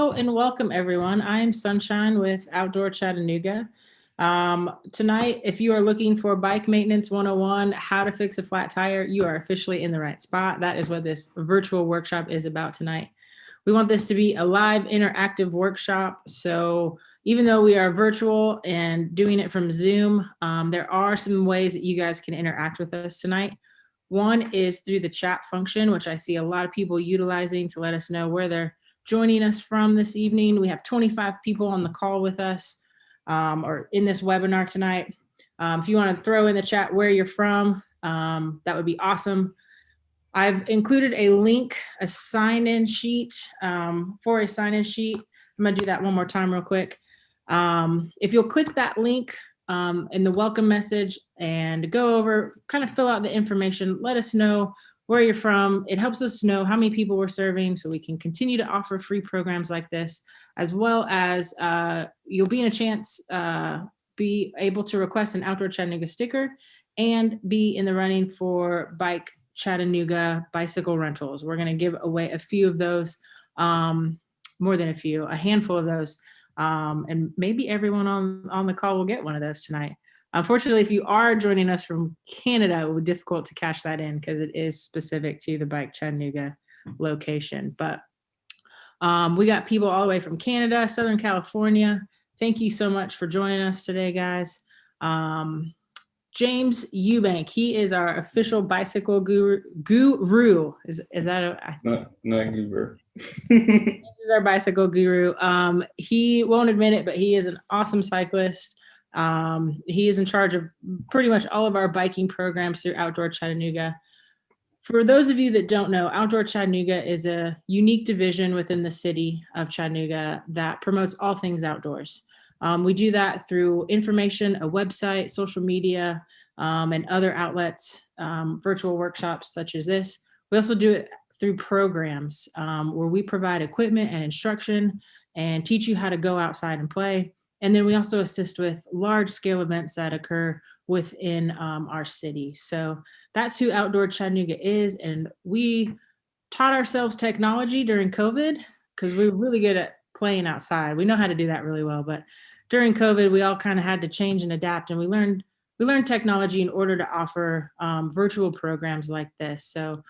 Hello and welcome everyone. I am Sunshine with Outdoor Chattanooga. Tonight, if you are looking for Bike Maintenance 101, how to fix a flat tire, you are officially in the right spot. That is what this virtual workshop is about tonight. We want this to be a live interactive workshop. So even though we are virtual and doing it from Zoom, there are some ways that you guys can interact with us tonight. One is through the chat function, which I see a lot of people utilizing to let us know where they're joining us from this evening. We have 25 people on the call with us or in this webinar tonight. If you want to throw in the chat where you're from, that would be awesome. I've included a link, a sign-in sheet for a sign-in sheet. I'm going to do that one more time real quick. If you'll click that link in the welcome message and go over, kind of fill out the information, let us know where you're from. It helps us know how many people we're serving so we can continue to offer free programs like this, as well as you'll be in a chance, be able to request an Outdoor Chattanooga sticker and be in the running for Bike Chattanooga bicycle rentals. We're going to give away a few of those, more than a few, a handful of those. And maybe everyone on the call will get one of those tonight. Unfortunately, if you are joining us from Canada, it will be difficult to cash that in because it is specific to the Bike Chattanooga location. But we got people all the way from Canada, Southern California. Thank you so much for joining us today, guys. James Eubank, he is our official bicycle guru. Is that a not guru? This is our bicycle guru. He won't admit it, but he is an awesome cyclist. He is in charge of pretty much all of our biking programs through Outdoor Chattanooga. For those of you that don't know, Outdoor Chattanooga is a unique division within the city of Chattanooga that promotes all things outdoors. We do that through information, a website, social media, and other outlets, virtual workshops such as this. We also do it through programs where we provide equipment and instruction and teach you how to go outside and play. And then we also assist with large scale events that occur within our city. So that's who Outdoor Chattanooga is. And we taught ourselves technology during COVID because we were really good at playing outside. We know how to do that really well, but during COVID, we all kind of had to change and adapt, and we learned technology in order to offer virtual programs like this. So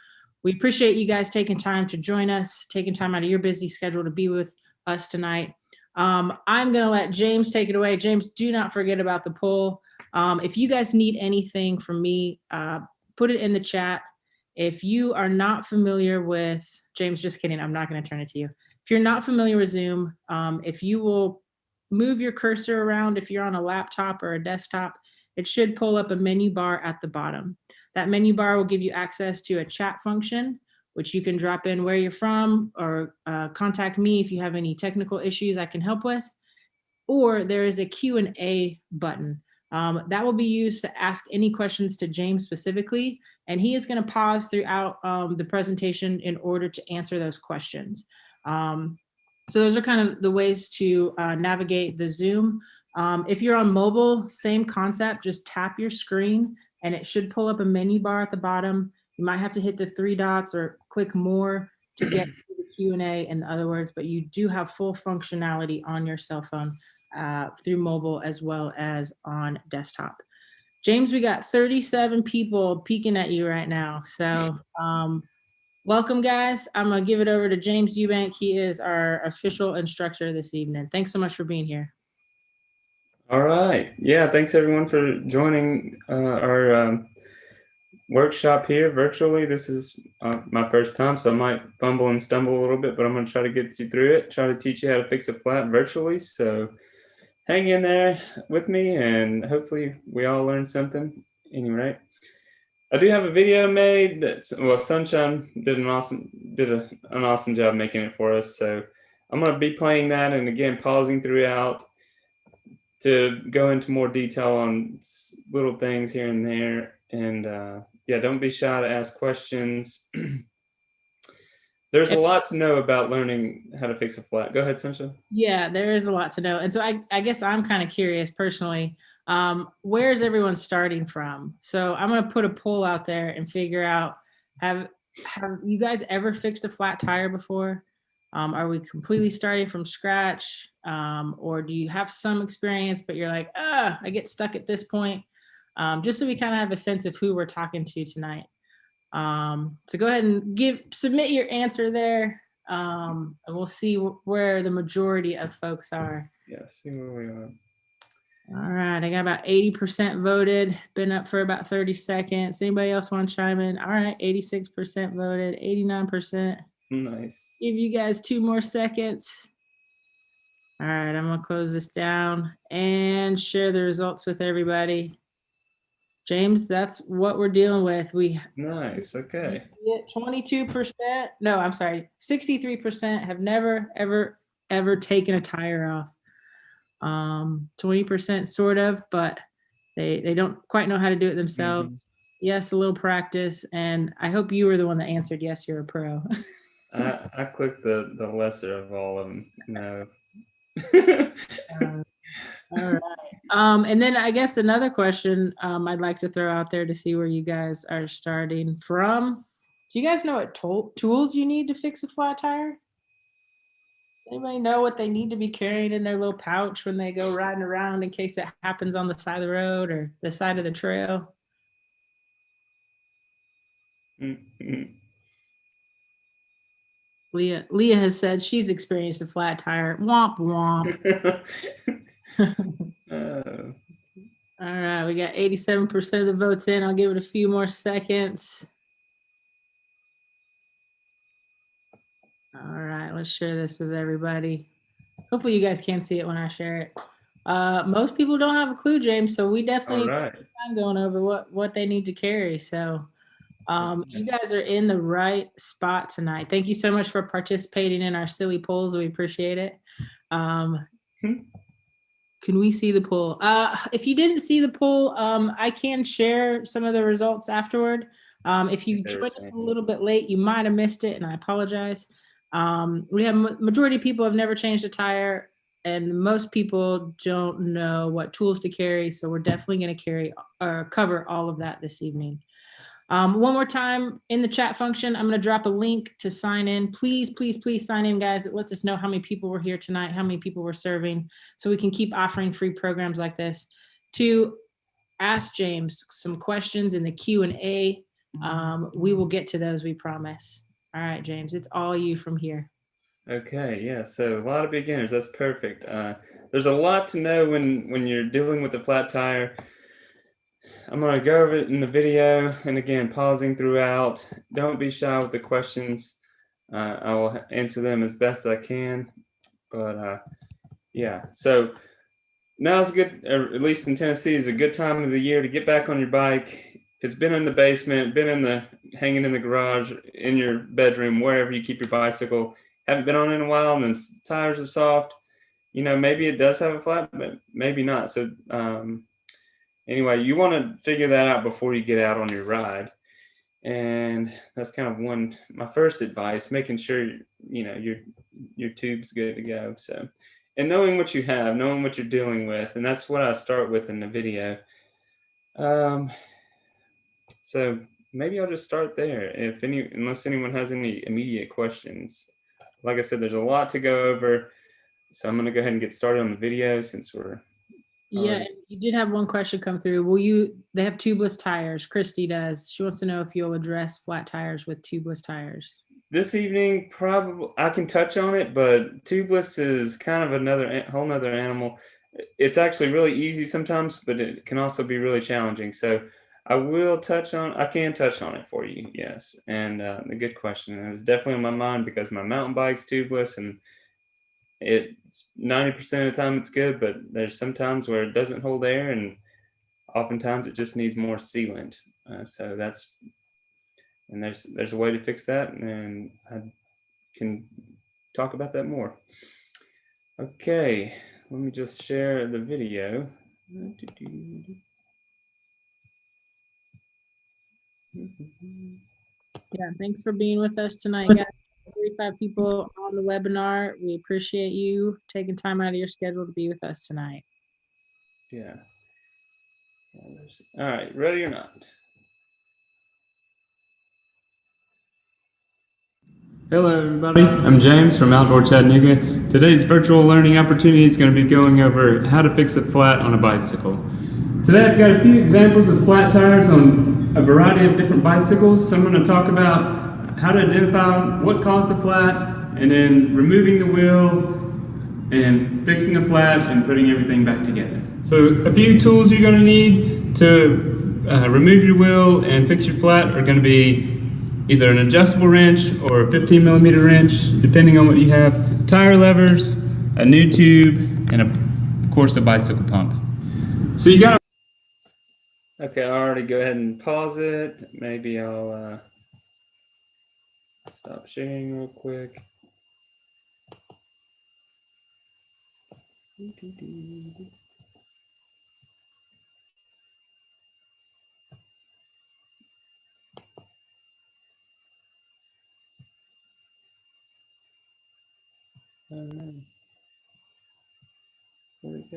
we appreciate you guys taking time to join us, taking time out of your busy schedule to be with us tonight. I'm going to let James take it away. James, do not forget about the poll. If you guys need anything from me, put it in the chat. If you are not familiar with, James, just kidding, I'm not going to turn it to you. If you're not familiar with Zoom, if you will move your cursor around, if you're on a laptop or a desktop, it should pull up a menu bar at the bottom. That menu bar will give you access to a chat function, which you can drop in where you're from or contact me if you have any technical issues I can help with. Or there is a Q&A button. That will be used to ask any questions to James specifically, and he is going to pause throughout the presentation in order to answer those questions. So those are kind of the ways to navigate the Zoom. If you're on mobile, same concept, just tap your screen and it should pull up a menu bar at the bottom. You might have to hit the 3 dots or click more to get to the Q&A, in other words, but you do have full functionality on your cell phone through mobile as well as on desktop. James, we got 37 people peeking at you right now. So welcome, guys. I'm going to give it over to James Eubank. He is our official instructor this evening. Thanks so much for being here. All right. Yeah, thanks everyone for joining our workshop here virtually. This is my first time, so I might fumble and stumble a little bit, but I'm going to try to get you through it, try to teach you how to fix a flat virtually. So hang in there with me, and hopefully we all learn something. Anyway, I do have a video made that's, well, Sunshine did an awesome job making it for us. So I'm going to be playing that, and again, pausing throughout to go into more detail on little things here and there. And yeah, don't be shy to ask questions. There's a lot to know about learning how to fix a flat. Go ahead, Sunshine. Yeah, there is a lot to know. And so I guess I'm kind of curious personally, where is everyone starting from? So I'm going to put a poll out there and figure out, have you guys ever fixed a flat tire before? Are we completely starting from scratch? Or do you have some experience, but you're like, I get stuck at this point? Just so we kind of have a sense of who we're talking to tonight. So go ahead and submit your answer there. And we'll see where the majority of folks are. Yeah, see where we are. All right, I got about 80% voted, been up for about 30 seconds. Anybody else want to chime in? All right, 86% voted, 89%. Nice. Give you guys 2 more seconds. All right, I'm gonna close this down and share the results with everybody. James, that's what we're dealing with. Nice, okay. 22%, no, I'm sorry, 63% have never, ever taken a tire off. 20% sort of, but they don't quite know how to do it themselves. Yes, a little practice, and I hope you were the one that answered yes, you're a pro. I clicked the lesser of all of them. No. All right. And then I guess another question I'd like to throw out there to see where you guys are starting from. Do you guys know what tools you need to fix a flat tire? Anybody know what they need to be carrying in their little pouch when they go riding around in case it happens on the side of the road or the side of the trail? Leah has said she's experienced a flat tire. Womp womp. All right, we got 87% of the votes in. I'll give it a few more seconds. All right, let's share this with everybody. Hopefully you guys can see it when I share it. Most people don't have a clue, James, so we definitely need time going over what they need to carry. So you guys are in the right spot tonight. Thank you so much for participating in our silly polls. We appreciate it. Can we see the poll? If you didn't see the poll, I can share some of the results afterward. If you joined us a little bit late, you might have missed it, and I apologize. We have majority of people have never changed a tire, and most people don't know what tools to carry. So we're definitely going to cover all of that this evening. One more time in the chat function, I'm going to drop a link to sign in. Please, please, please sign in, guys. It lets us know how many people were here tonight, how many people we're serving, so we can keep offering free programs like this. To ask James some questions in the Q&A, we will get to those, we promise. All right, James, it's all you from here. Okay, yeah, so a lot of beginners, that's perfect. There's a lot to know when you're dealing with a flat tire. I'm going to go over it in the video, and again, pausing throughout. Don't be shy with the questions. I will answer them as best I can. But yeah, so now's a good, or at least in Tennessee, is a good time of the year to get back on your bike. It's been in the basement, hanging in the garage, in your bedroom, wherever you keep your bicycle. Haven't been on it in a while, and then tires are soft. You know, maybe it does have a flat, but maybe not. So anyway, you want to figure that out before you get out on your ride. And that's kind of my first advice, making sure, you know, your tube's good to go. So, and knowing what you have, knowing what you're dealing with. And that's what I start with in the video. So maybe I'll just start there. Unless anyone has any immediate questions. Like I said, there's a lot to go over. So I'm going to go ahead and get started on the video since we're Yeah, you did have one question come through. They have tubeless tires. Christy does. She wants to know if you'll address flat tires with tubeless tires. This evening, probably I can touch on it, but tubeless is kind of whole nother animal. It's actually really easy sometimes, but it can also be really challenging. So I can touch on it for you. Yes. And a good question. It was definitely on my mind because my mountain bike's tubeless, and it's 90% of the time it's good, but there's some times where it doesn't hold air, and oftentimes it just needs more sealant. So there's a way to fix that, and I can talk about that more. Okay, let me just share the video. Yeah, thanks for being with us tonight, guys. 35 people on the webinar. We appreciate you taking time out of your schedule to be with us tonight. Yeah. All right, ready or not? Hello everybody, I'm James from Outdoor Chattanooga. Today's virtual learning opportunity is going to be going over how to fix a flat on a bicycle. Today I've got a few examples of flat tires on a variety of different bicycles. So I'm going to talk about how to identify what caused the flat, and then removing the wheel and fixing the flat and putting everything back together. So a few tools you're going to need to remove your wheel and fix your flat are going to be either an adjustable wrench or a 15mm wrench, depending on what you have, tire levers, a new tube, and of course a bicycle pump. So you gotta... Okay, I'll already go ahead and pause it. Maybe I'll stop sharing real quick. Oh no. Where'd it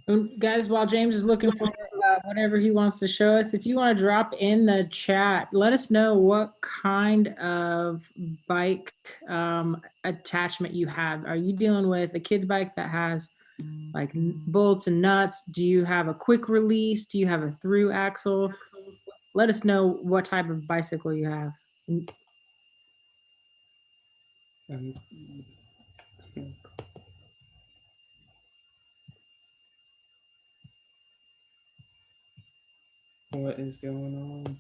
go? Guys, while James is looking for whatever he wants to show us, if you want to drop in the chat, let us know what kind of bike attachment you have. Are you dealing with a kid's bike that has like bolts and nuts? Do you have a quick release? Do you have a through axle? Let us know what type of bicycle you have. What is going on?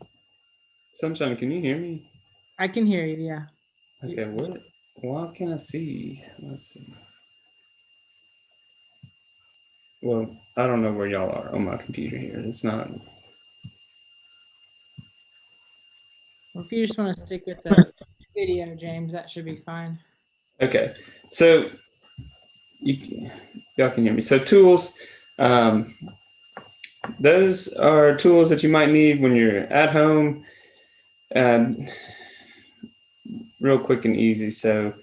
Sunshine, can you hear me? I can hear you, yeah. Okay, what? Why can't I see? Let's see. Well, I don't know where y'all are on my computer here. It's not. Well, if you just want to stick with the video, James, that should be fine. Okay, so y'all can hear me. So tools, those are tools that you might need when you're at home. Real quick and easy. So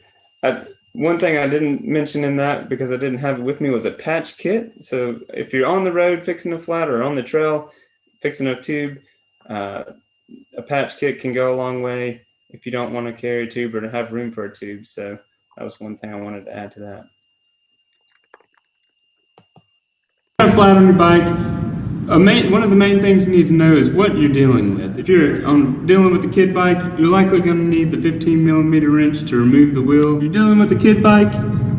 one thing I didn't mention in that, because I didn't have it with me, was a patch kit. So if you're on the road fixing a flat or on the trail fixing a tube, a patch kit can go a long way if you don't want to carry a tube or to have room for a tube. So that was one thing I wanted to add to that. Got a flat on your bike. One of the main things you need to know is what you're dealing with. If you're dealing with a kid bike, you're likely going to need the 15mm wrench to remove the wheel. If you're dealing with a kid bike,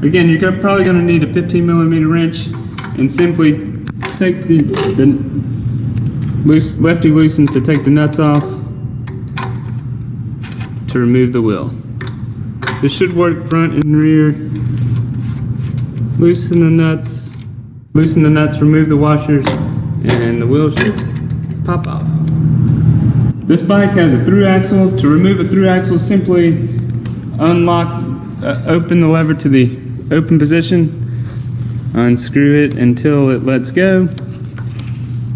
again, you're probably going to need a 15mm wrench, and simply take the lefty loosen to take the nuts off to remove the wheel. This should work front and rear. Loosen the nuts, remove the washers, and the wheel should pop off. This bike has a through axle. To remove a through axle, simply open the lever to the open position, unscrew it until it lets go,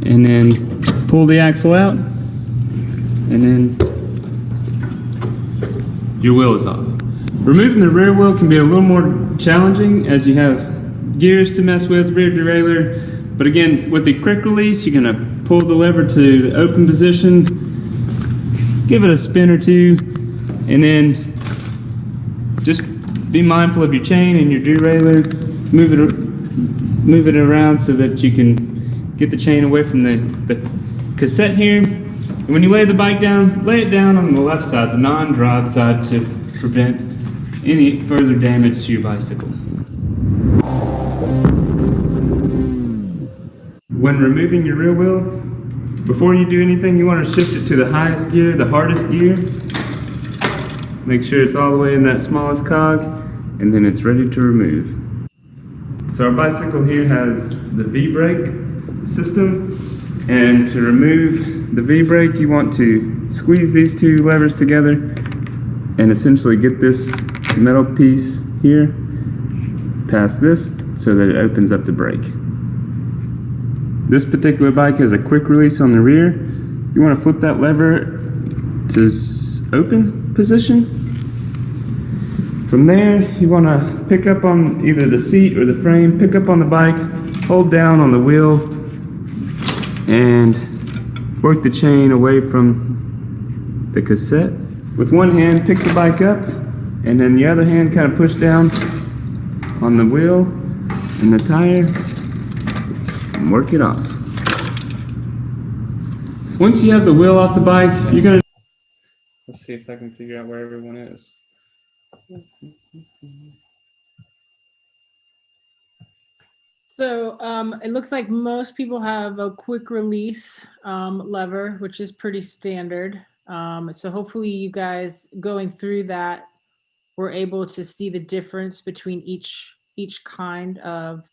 and then pull the axle out, and then your wheel is off. Removing the rear wheel can be a little more challenging, as you have gears to mess with, rear derailleur. But again, with the quick release, you're going to pull the lever to the open position, give it a spin or two, and then just be mindful of your chain and your derailleur. Move it around so that you can get the chain away from the cassette here. And when you lay the bike down, lay it down on the left side, the non-drive side, to prevent any further damage to your bicycle. When removing your rear wheel, before you do anything, you want to shift it to the highest gear, the hardest gear. Make sure it's all the way in that smallest cog, and then it's ready to remove. So our bicycle here has the V-brake system, and to remove the V-brake, you want to squeeze these two levers together and essentially get this metal piece here past this so that it opens up the brake. This particular bike has a quick release on the rear. You want to flip that lever to open position. From there, you want to pick up on either the seat or the frame, pick up on the bike, hold down on the wheel, and work the chain away from the cassette. With one hand, pick the bike up, and then the other hand kind of push down on the wheel and the tire and work it off. Once you have the wheel off the bike, you're gonna... Let's see if I can figure out where everyone is. So it looks like most people have a quick release lever, which is pretty standard. So hopefully you guys going through that were able to see the difference between each kind of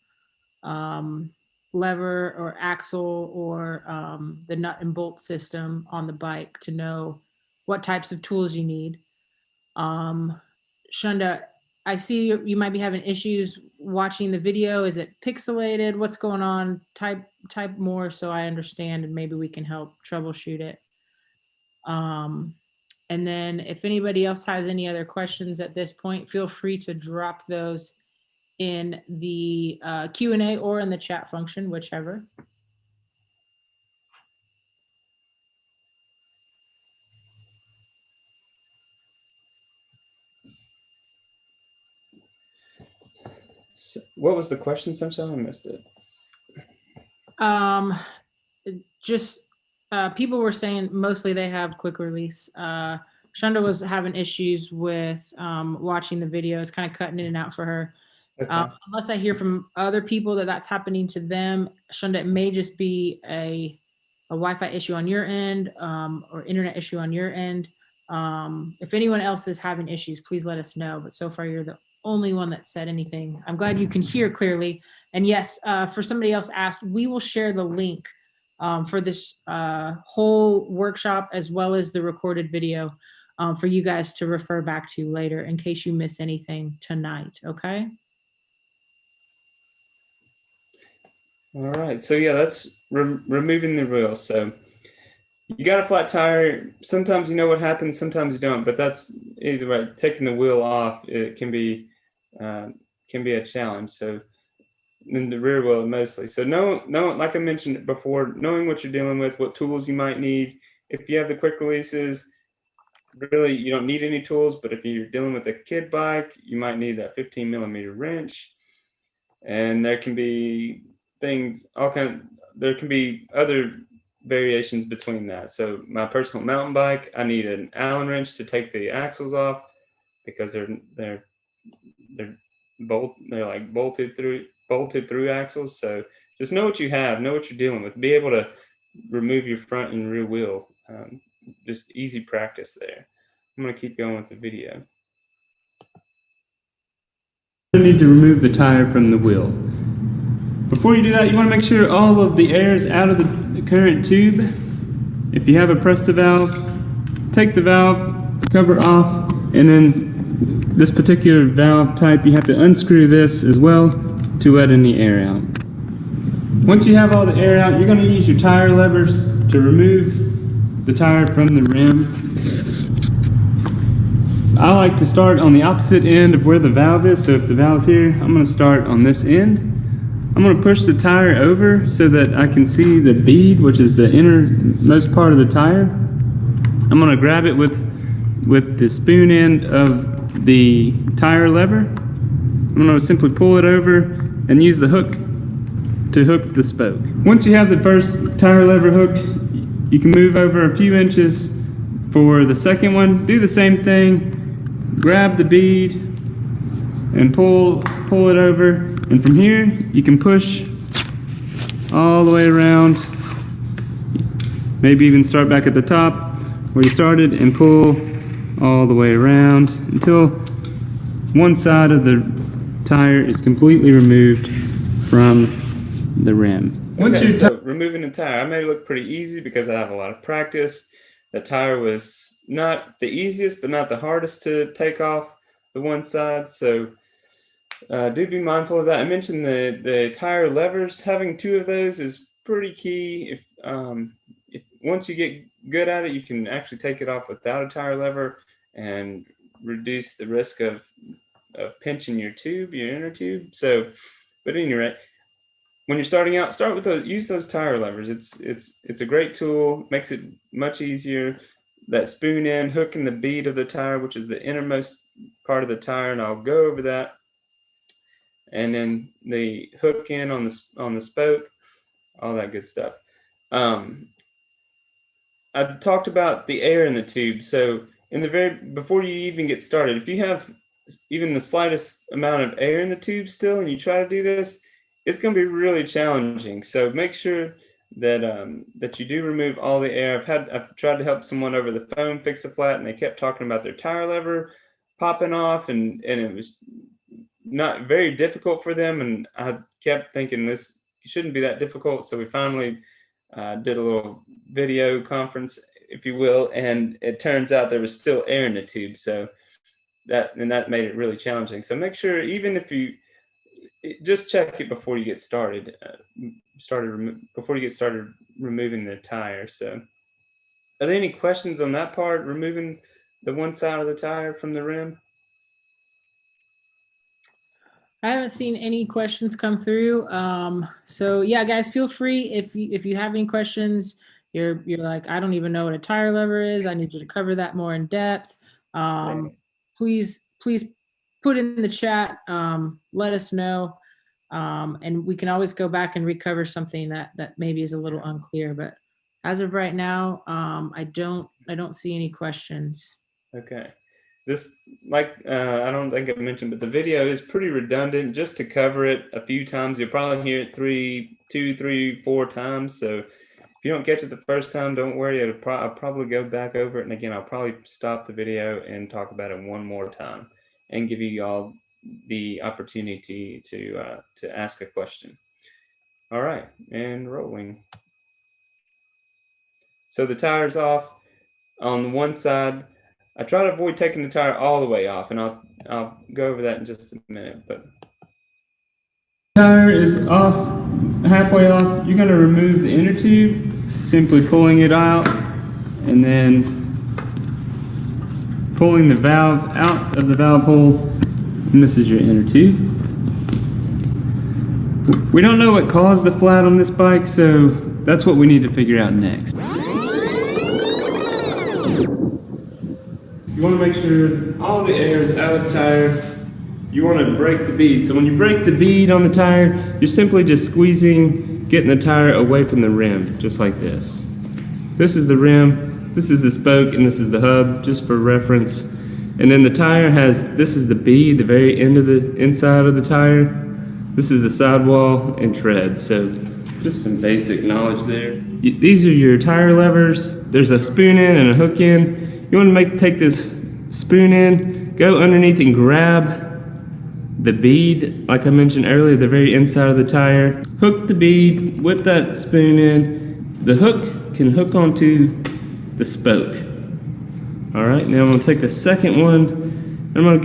lever or axle or the nut and bolt system on the bike to know what types of tools you need. Shunda, I see you might be having issues watching the video. Is it pixelated? What's going on? Type more so I understand and maybe we can help troubleshoot it. And then if anybody else has any other questions at this point, feel free to drop those in the Q&A or in the chat function, whichever. So what was the question, Sunshine? I missed it. Just people were saying mostly they have quick release. Shunda was having issues with watching the video. It's kind of cutting in and out for her. Okay. Unless I hear from other people that that's happening to them, Shunda, it may just be a Wi-Fi issue on your end or internet issue on your end. If anyone else is having issues, please let us know. But so far, you're the only one that said anything. I'm glad you can hear clearly. And yes, for somebody else asked, we will share the link for this whole workshop as well as the recorded video for you guys to refer back to later in case you miss anything tonight, okay? All right, so yeah, that's removing the wheel. So you got a flat tire. Sometimes you know what happens, sometimes you don't, but that's either way. Taking the wheel off, it can be a challenge. So in the rear wheel mostly. So no, like I mentioned before, knowing what you're dealing with, what tools you might need. If you have the quick releases, really you don't need any tools, but if you're dealing with a kid bike, you might need that 15mm wrench. And there can be things, there can be other variations between that. So my personal mountain bike, I need an Allen wrench to take the axles off because they're like bolted through axles. So just know what you have, know what you're dealing with, be able to remove your front and rear wheel. Just easy practice there. I'm going to keep going with the video. You need to remove the tire from the wheel. Before you do that, you want to make sure all of the air is out of the current tube. If you have a Presta valve, take the valve cover off, and then this particular valve type, you have to unscrew this as well to let any air out. Once you have all the air out, you're going to use your tire levers to remove the tire from the rim. I like to start on the opposite end of where the valve is. So if the valve's here, I'm going to start on this end. I'm going to push the tire over so that I can see the bead, which is the innermost part of the tire. I'm going to grab it with the spoon end of the tire lever. I'm going to simply pull it over and use the hook to hook the spoke. Once you have the first tire lever hooked, you can move over a few inches for the second one. Do the same thing. Grab the bead and pull it over. And from here, you can push all the way around. Maybe even start back at the top where you started and pull all the way around until one side of the tire is completely removed from the rim. Okay, so removing the tire, I made it look pretty easy because I have a lot of practice. The tire was not the easiest, but not the hardest to take off the one side. So do be mindful of that. I mentioned the tire levers. Having two of those is pretty key. If once you get good at it, you can actually take it off without a tire lever and reduce the risk of pinching your tube, your inner tube. So, but anyway, when you're starting out, start with use those tire levers. It's a great tool, makes it much easier. That spoon end, hooking the bead of the tire, which is the innermost part of the tire, and I'll go over that. And then the hook in on the spoke, all that good stuff. I talked about the air in the tube. So before you even get started, if you have even the slightest amount of air in the tube still, and you try to do this, it's going to be really challenging. So make sure that you do remove all the air. I've tried to help someone over the phone fix a flat, and they kept talking about their tire lever popping off, and it was not very difficult for them. And I kept thinking this shouldn't be that difficult. So we finally did a little video conference, if you will, and it turns out there was still air in the tube. So that made it really challenging. So make sure, even if you just check it before you get started, before you get started removing the tire. So are there any questions on that part, removing the one side of the tire from the rim? I haven't seen any questions come through. So yeah, guys, feel free if you have any questions. You're like, I don't even know what a tire lever is. I need you to cover that more in depth. Please put in the chat. Let us know, and we can always go back and recover something that maybe is a little unclear. But as of right now, I don't see any questions. Okay. This, I don't think I mentioned, but the video is pretty redundant. Just to cover it a few times, you'll probably hear it 2, 3, 4 times. So if you don't catch it the first time, don't worry. I'll probably go back over it. And again, I'll probably stop the video and talk about it one more time and give you all the opportunity to ask a question. All right, and rolling. So the tire's off on one side. I try to avoid taking the tire all the way off, and I'll go over that in just a minute. But tire is off, halfway off. You're going to remove the inner tube, simply pulling it out, and then pulling the valve out of the valve hole. And this is your inner tube. We don't know what caused the flat on this bike, so that's what we need to figure out next. You want to make sure all the air is out of the tire. You want to break the bead. So when you break the bead on the tire, you're simply just squeezing, getting the tire away from the rim, just like this. This is the rim, this is the spoke, and this is the hub, just for reference. And then the tire this is the bead, the very end of the inside of the tire. This is the sidewall and tread. So just some basic knowledge there. These are your tire levers. There's a spoon end and a hook end. You want to take this spoon in, go underneath and grab the bead, like I mentioned earlier, the very inside of the tire. Hook the bead with that spoon in. The hook can hook onto the spoke. All right, now I'm going to take a second one. I'm going to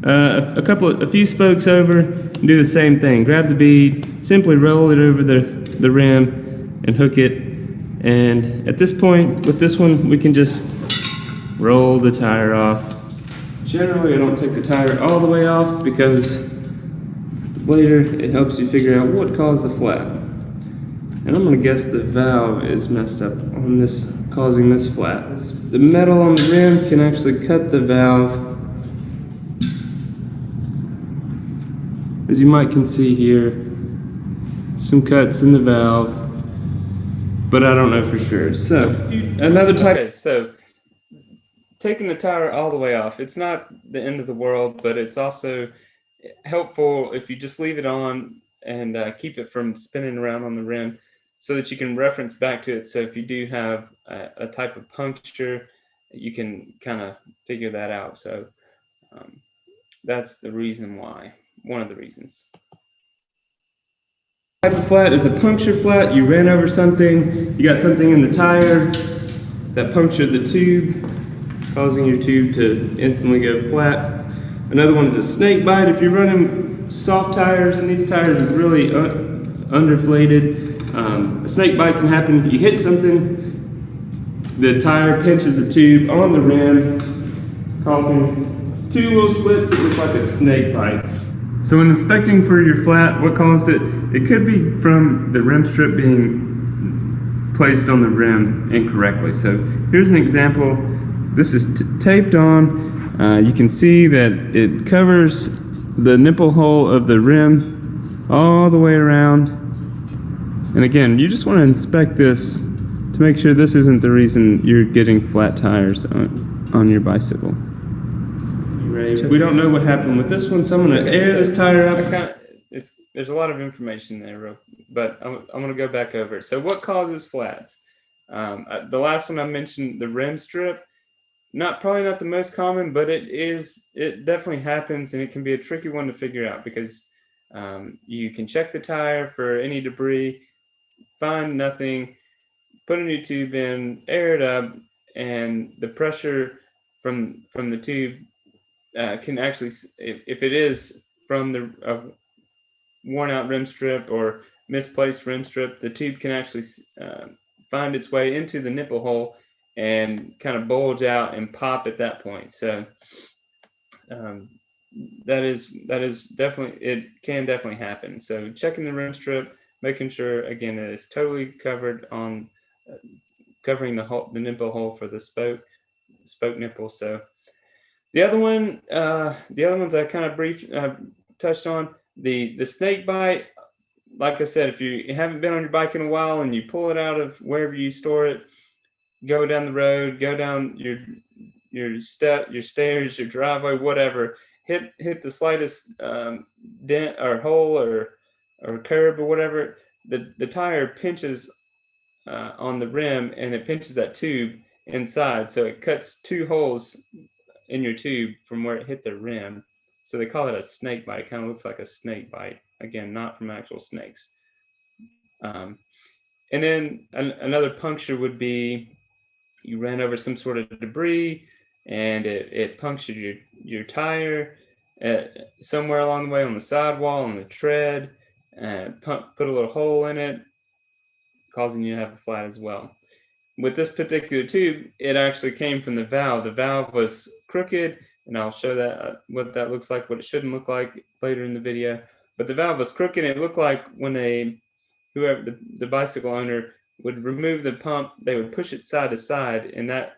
go a few spokes over and do the same thing. Grab the bead, simply roll it over the rim and hook it. And at this point, with this one, we can just roll the tire off. Generally, I don't take the tire all the way off because later it helps you figure out what caused the flat. And I'm going to guess the valve is messed up on this, causing this flat. The metal on the rim can actually cut the valve. As you might can see here, some cuts in the valve. But I don't know for sure. So another type. Okay, so taking the tire all the way off, it's not the end of the world, but it's also helpful if you just leave it on and keep it from spinning around on the rim so that you can reference back to it. So if you do have a type of puncture, you can kind of figure that out. So that's the reason why, one of the reasons. Type of flat is a puncture flat. You ran over something, you got something in the tire that punctured the tube, causing your tube to instantly go flat. Another one is a snake bite. If you're running soft tires and these tires are really underflated, a snake bite can happen. You hit something, the tire pinches the tube on the rim, causing 2 little slits that look like a snake bite. So when inspecting for your flat, what caused it? it could be from the rim strip being placed on the rim incorrectly. So here's an example. This is taped on. You can see that it covers the nipple hole of the rim all the way around. And again, you just want to inspect this to make sure this isn't the reason you're getting flat tires on your bicycle. We don't know what happened with this one, so I'm going to air this tire up. There's a lot of information there, but I'm going to go back over it. So what causes flats? The last one I mentioned, the rim strip. Probably not the most common, but it definitely happens, and it can be a tricky one to figure out because you can check the tire for any debris, find nothing, put a new tube in, air it up, and the pressure from the tube can actually, if it is from the worn out rim strip or misplaced rim strip, the tube can actually find its way into the nipple hole and kind of bulge out and pop at that point. So that is definitely, it can definitely happen. So checking the rim strip, making sure again that it's totally covered on covering the nipple hole for the spoke nipple. So the other ones I kind of touched on, the snake bite. Like I said, if you haven't been on your bike in a while and you pull it out of wherever you store it, go down the road, go down your stairs, your driveway, whatever, hit the slightest dent or hole or curb or whatever, the tire pinches on the rim, and it pinches that tube inside, so it cuts two holes in your tube from where it hit the rim. So they call it a snake bite. It kind of looks like a snake bite. Again, not from actual snakes. And then another puncture would be you ran over some sort of debris and it punctured your tire somewhere along the way on the sidewall, on the tread, and put a little hole in it, causing you to have a flat as well. With this particular tube, it actually came from the valve. The valve was crooked, and I'll show that what that looks like, what it shouldn't look like later in the video. But the valve was crooked. It looked like when whoever the bicycle owner would remove the pump, they would push it side to side, and that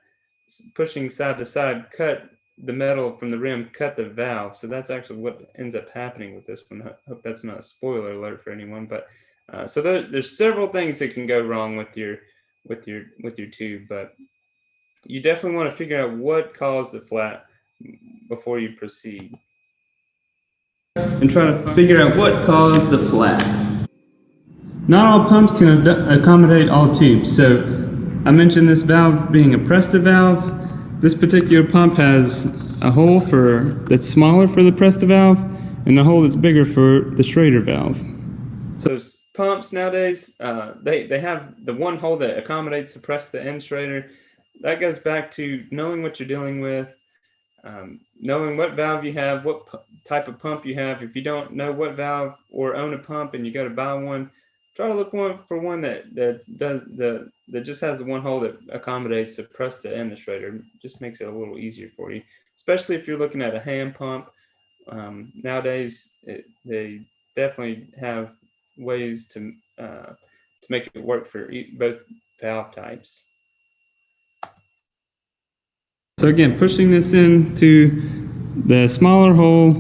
pushing side to side cut the metal from the rim, cut the valve. So that's actually what ends up happening with this one. I hope that's not a spoiler alert for anyone, but so there's several things that can go wrong with your tube, but you definitely want to figure out what caused the flat before you proceed. And try to figure out what caused the flat. Not all pumps can accommodate all tubes. So I mentioned this valve being a Presta valve. This particular pump has a hole that's smaller for the Presta valve and a hole that's bigger for the Schrader valve. So pumps nowadays, they have the one hole that accommodates the Presta and Schrader. That goes back to knowing what you're dealing with, knowing what valve you have, what type of pump you have. If you don't know what valve or own a pump and you go to buy one, try to look for one that just has the one hole that accommodates the Presta and the Schrader. It just makes it a little easier for you, especially if you're looking at a hand pump. Nowadays, they definitely have ways to make it work for both valve types. So again, pushing this into the smaller hole,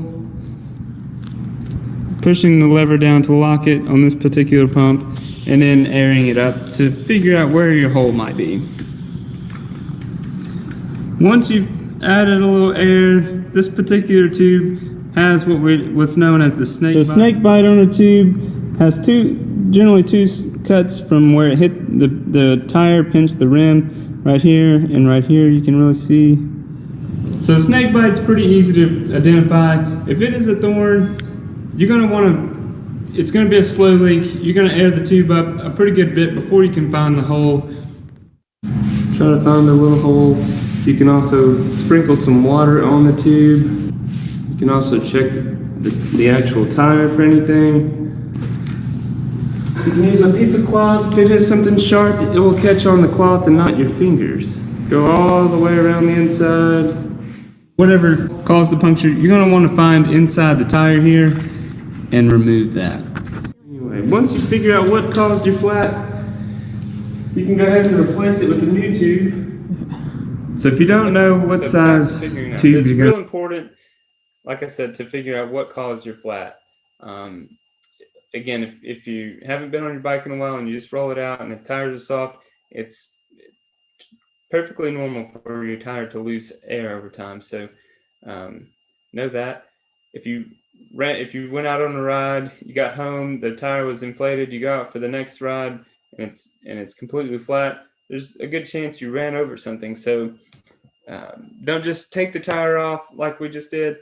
pushing the lever down to lock it on this particular pump, and then airing it up to figure out where your hole might be. Once you've added a little air, this particular tube has what's known as the snake bite. So snake bite on a tube has generally two cuts from where it hit the tire, pinched the rim, right here and right here. You can really see. So snake bite's pretty easy to identify. If it is a thorn, you're going to want to, it's going to be a slow leak. You're going to air the tube up a pretty good bit before you can find the hole. Try to find the little hole. You can also sprinkle some water on the tube. You can also check the actual tire for anything. You can use a piece of cloth. If it is something sharp, it will catch on the cloth and not your fingers. Go all the way around the inside. Whatever caused the puncture, you're going to want to find inside the tire here and remove that. Anyway, Once you figure out what caused your flat, you can go ahead and replace it with a new tube. So if you don't know what size tube you're going to... It's real important, like I said, to figure out what caused your flat. Again, if you haven't been on your bike in a while and you just roll it out and the tires are soft, it's perfectly normal for your tire to lose air over time. So know that. If you went out on a ride, you got home, the tire was inflated, you go out for the next ride and it's completely flat, there's a good chance you ran over something. So don't just take the tire off like we just did.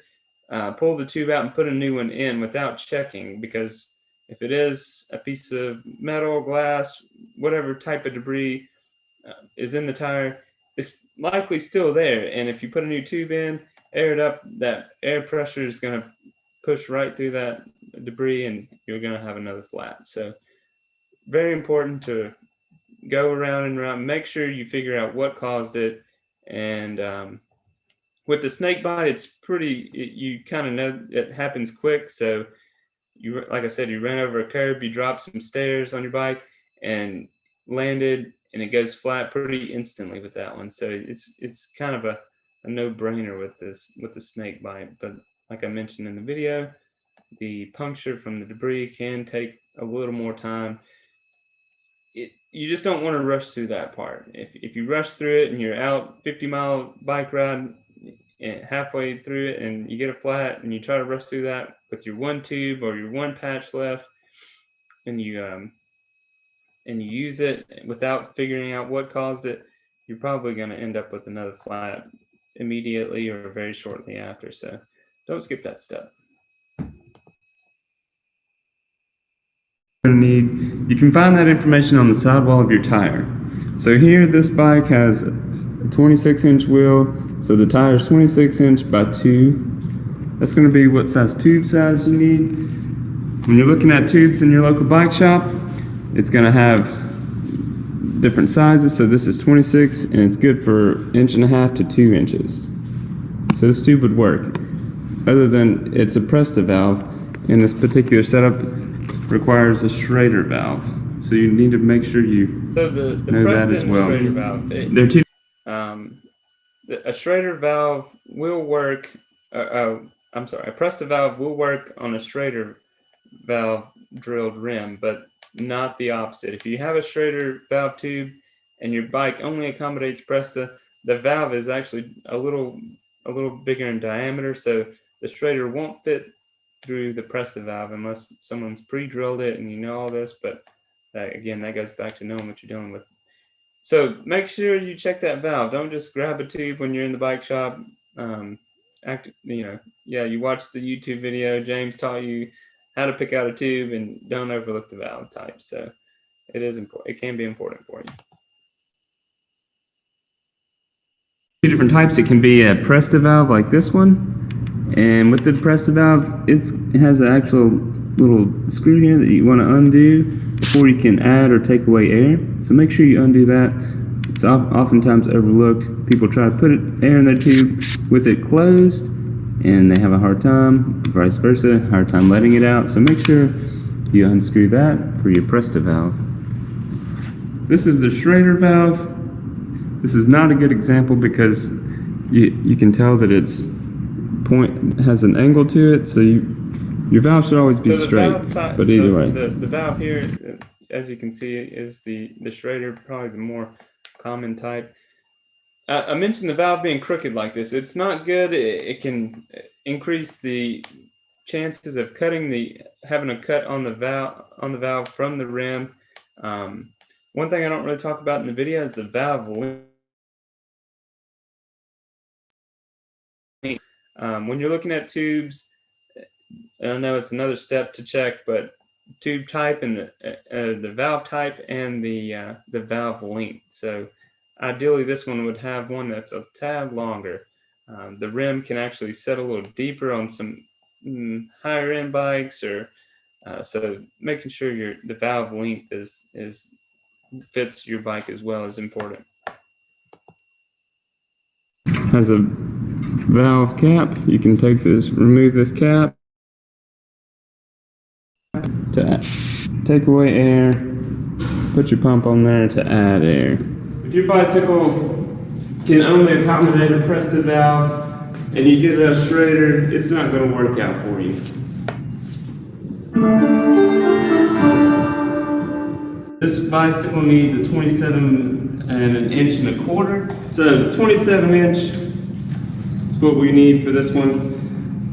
Pull the tube out and put a new one in without checking, because if it is a piece of metal, glass, whatever type of debris is in the tire, it's likely still there. And if you put a new tube in, air it up, that air pressure is going to push right through that debris and you're going to have another flat. So very important to go around and around, make sure you figure out what caused it. And with the snake bite, it's you kind of know it happens quick. So you, like I said, you ran over a curb, you dropped some stairs on your bike and landed, and it goes flat pretty instantly with that one. So it's kind of a no-brainer with the snake bite. But like I mentioned in the video, the puncture from the debris can take a little more time. You just don't want to rush through that part. If you rush through it and you're out 50-mile bike ride and halfway through it and you get a flat and you try to rush through that with your one tube or your one patch left, and you use it without figuring out what caused it, you're probably going to end up with another flat immediately or very shortly after. So don't skip that step. You can find that information on the sidewall of your tire. So here, this bike has a 26-inch wheel, so the tire is 26-inch by 2. That's going to be what size tube size you need. When you're looking at tubes in your local bike shop, it's going to have different sizes. So this is 26, and it's good for 1.5 to 2 inches. So this tube would work. Other than it's a Presta valve, and this particular setup requires a Schrader valve. So you need to make sure you know that as well. Schrader valve, They're two. A Schrader valve will work. I'm sorry, a Presta valve will work on a Schrader valve drilled rim, but not the opposite. If you have a Schrader valve tube and your bike only accommodates Presta, the valve is actually a little bigger in diameter, so the Schrader won't fit through the Presta valve unless someone's pre-drilled it and you know all this. But again, that goes back to knowing what you're dealing with. So make sure you check that valve. Don't just grab a tube when you're in the bike shop. You watched the YouTube video. James taught you how to pick out a tube, and don't overlook the valve type. So it is important. It can be important for you. Two different types. It can be a Presta valve like this one, and with the Presta valve, it has an actual little screw here that you want to undo before you can add or take away air. So make sure you undo that. It's oftentimes overlooked. People try to put air in their tube with it closed, and they have a hard time, vice versa, hard time letting it out. So make sure you unscrew that for your Presta valve. This is the Schrader valve. This is not a good example because you can tell that it's has an angle to it, so your valve should always be straight. But either way, the valve here, as you can see, is the Schrader, probably the more common type. I mentioned the valve being crooked like this. It's not good. It can increase the chances of having a cut on the valve from the rim. One thing I don't really talk about in the video is the valve length. When you're looking at tubes, I know it's another step to check, but tube type and the valve type and the valve length. So ideally, this one would have one that's a tad longer. The rim can actually set a little deeper on some higher end bikes, or so making sure the valve length fits your bike as well is important. Has a valve cap. You can remove this cap to take away air, put your pump on there to add air. If your bicycle can only accommodate a press-the valve and you get a straighter, it's not going to work out for you. This bicycle needs a 27 1/4 inch. So 27 inch is what we need for this one.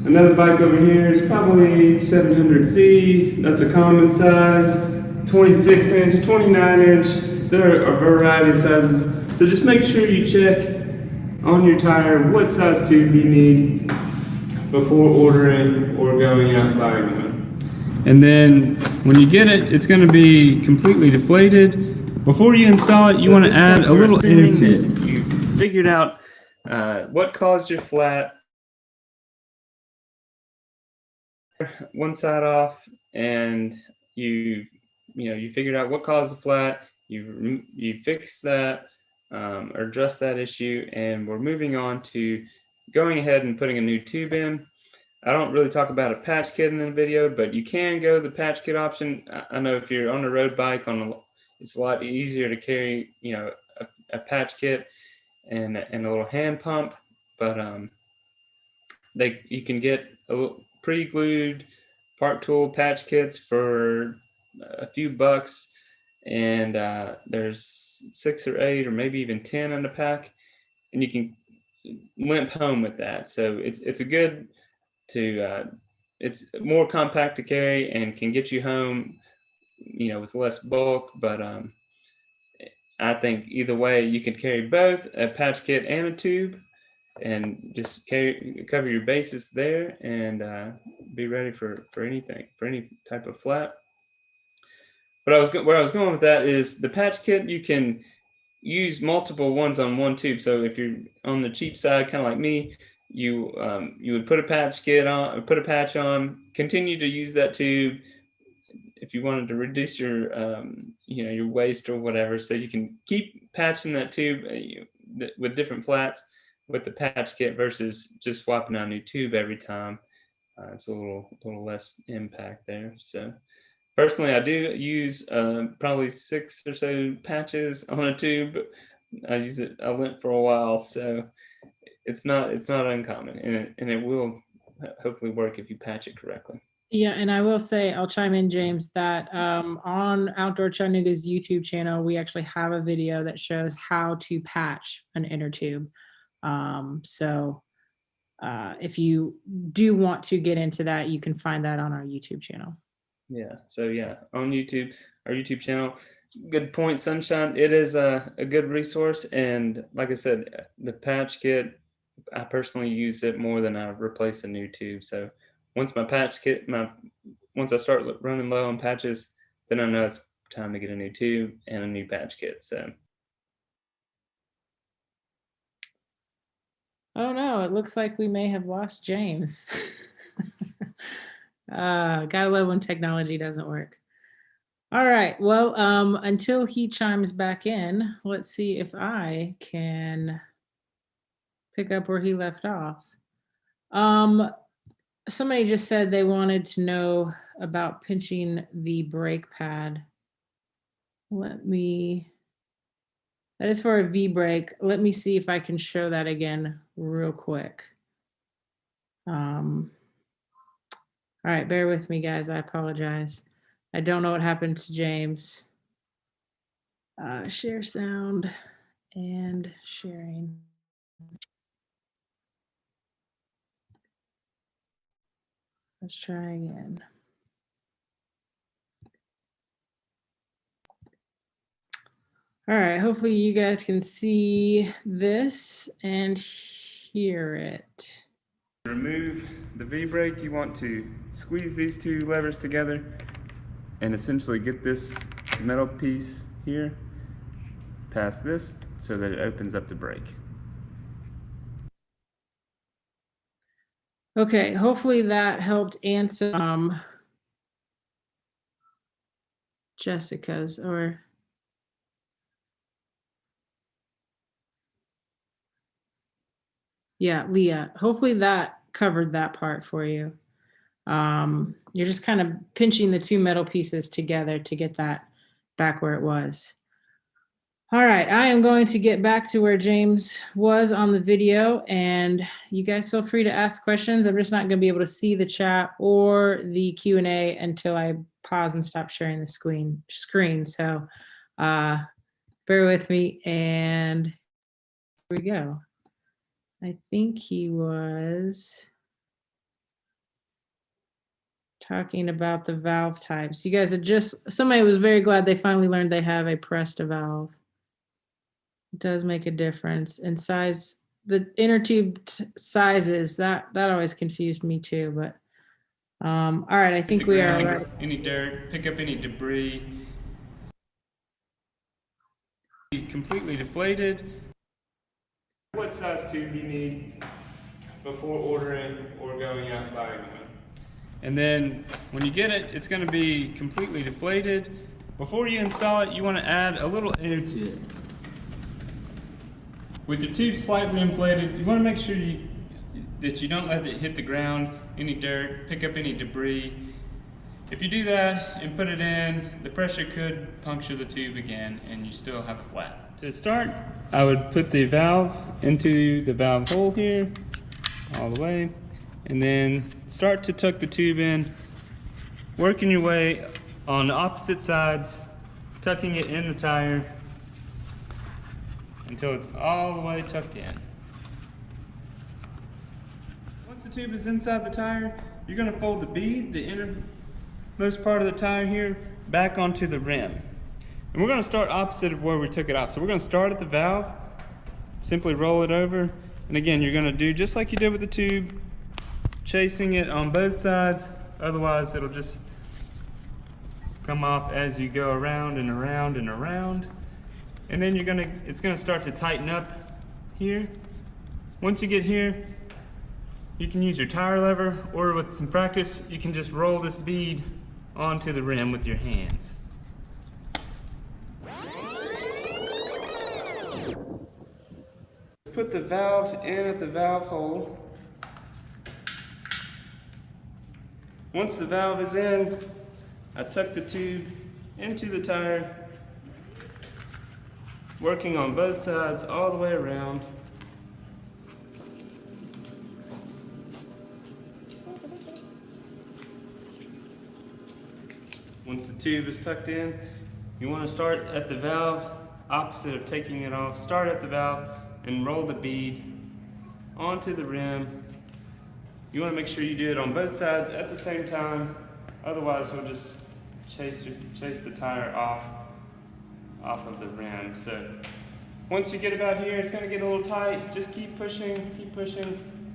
Another bike over here is probably 700C. That's a common size. 26 inch, 29 inch. There are a variety of sizes. So just make sure you check on your tire what size tube you need before ordering or going out and buying one. And then when you get it, it's going to be completely deflated. Before you install it, you want to add a little inner tube. You figured out what caused your flat, one side off, and you figured out what caused the flat. You fixed that or addressed that issue, and we're moving on to going ahead and putting a new tube in. I don't really talk about a patch kit in the video, but you can go the patch kit option. I know if you're on a road bike, it's a lot easier to carry, a patch kit and a little hand pump. But you can get a little pre-glued Park Tool patch kits for a few bucks, and there's 6 or 8 or maybe even 10 in the pack, and you can limp home with that. So it's a good it's more compact to carry and can get you home, with less bulk. But I think either way, you can carry both a patch kit and a tube, and just cover your bases there, and be ready for anything, for any type of flat. But where I was going with that is the patch kit. You can use multiple ones on one tube. So if you're on the cheap side, kind of like me, you would put a patch kit on, or put a patch on, continue to use that tube if you wanted to reduce your your waste or whatever. So you can keep patching that tube with different flats with the patch kit versus just swapping out a new tube every time. It's a little less impact there. So personally, I do use probably 6 or so patches on a tube. I use it. I limp for a while, so it's not uncommon, and it will hopefully work if you patch it correctly. Yeah, and I will say, I'll chime in, James, that on Outdoor Chattanooga's YouTube channel, we actually have a video that shows how to patch an inner tube. So if you do want to get into that, you can find that on our YouTube channel. Yeah. So yeah, on YouTube, our YouTube channel. Good point, Sunshine. It is a good resource, and like I said, the patch kit, I personally use it more than I replace a new tube. So once once I start running low on patches, then I know it's time to get a new tube and a new patch kit. So I don't know. It looks like we may have lost James. Gotta love when technology doesn't work. All right. Well, until he chimes back in, let's see if I can pick up where he left off. Somebody just said they wanted to know about pinching the brake pad. That is for a V brake. Let me see if I can show that again real quick. All right, bear with me, guys. I apologize. I don't know what happened to James. Share sound and sharing. Let's try again. All right, hopefully you guys can see this and hear it. remove the V-brake. You want to squeeze these 2 levers together and essentially get this metal piece here past this so that it opens up the brake. Okay, hopefully that helped answer Jessica's or yeah, Leah. Hopefully that covered that part for you. You're just kind of pinching the two metal pieces together to get that back where it was. All right, I am going to get back to where James was on the video, and you guys feel free to ask questions. I'm just not going to be able to see the chat or the Q&A until I pause and stop sharing the screen. So bear with me, and here we go. I think he was talking about the valve types. You guys somebody was very glad they finally learned they have a pressed valve. It does make a difference. And size, the inner tube sizes, that always confused me too, but all right, I think we are right. Any dirt, pick up any debris. Completely deflated. What size tube you need before ordering or going out buying one. And then when you get it, it's going to be completely deflated. Before you install it, you want to add a little air to it. With the tube slightly inflated, you want to make sure that you don't let it hit the ground, any dirt, pick up any debris. If you do that and put it in, the pressure could puncture the tube again and you still have it flat. To start, I would put the valve into the valve hole here, all the way, and then start to tuck the tube in, working your way on the opposite sides, tucking it in the tire until it's all the way tucked in. Once the tube is inside the tire, you're going to fold the bead, the innermost part of the tire here, back onto the rim. And we're going to start opposite of where we took it off. So we're going to start at the valve, simply roll it over, and again you're going to do just like you did with the tube, chasing it on both sides, otherwise it'll just come off as you go around and around and around. And then it's gonna start to tighten up here. Once you get here, you can use your tire lever, or with some practice, you can just roll this bead onto the rim with your hands. Put the valve in at the valve hole. Once the valve is in, I tuck the tube into the tire, working on both sides all the way around. Once the tube is tucked in, you want to start at the valve, opposite of taking it off. Start at the valve and roll the bead onto the rim. You want to make sure you do it on both sides at the same time, otherwise you'll just chase the tire off of the rim. So once you get about here, it's going to get a little tight. Just keep pushing,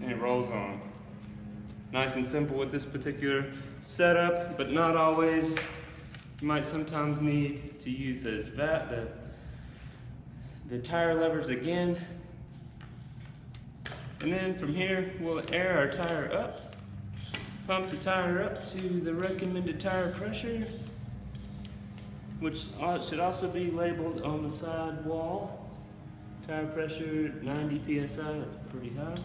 and it rolls on. Nice and simple with this particular setup, but not always. You might sometimes need to use those the tire levers again. And then from here, we'll air our tire up, pump the tire up to the recommended tire pressure, which should also be labeled on the side wall. Tire pressure 90 psi, that's pretty high.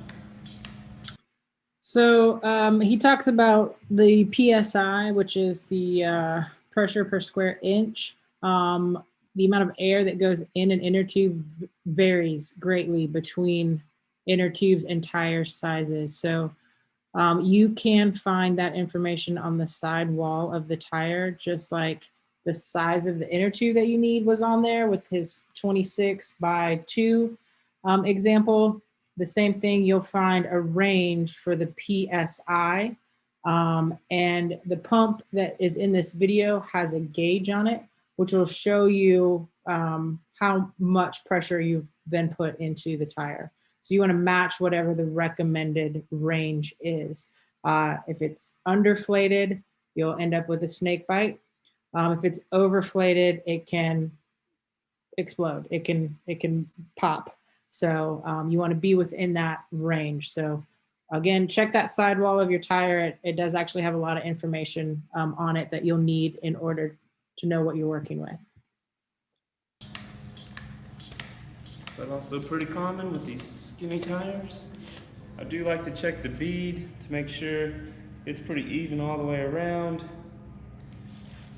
So he talks about the PSI, which is the pressure per square inch. The amount of air that goes in an inner tube varies greatly between inner tubes and tire sizes. So you can find that information on the side wall of the tire, just like the size of the inner tube that you need was on there with his 26/2 example. The same thing, you'll find a range for the PSI, and the pump that is in this video has a gauge on it, which will show you how much pressure you've then put into the tire. So you want to match whatever the recommended range is. If it's underflated, you'll end up with a snake bite. If it's overflated, it can explode. It can pop. So you want to be within that range. So again, check that sidewall of your tire. It does actually have a lot of information on it that you'll need in order to know what you're working with. But also pretty common with these skinny tires. I do like to check the bead to make sure it's pretty even all the way around.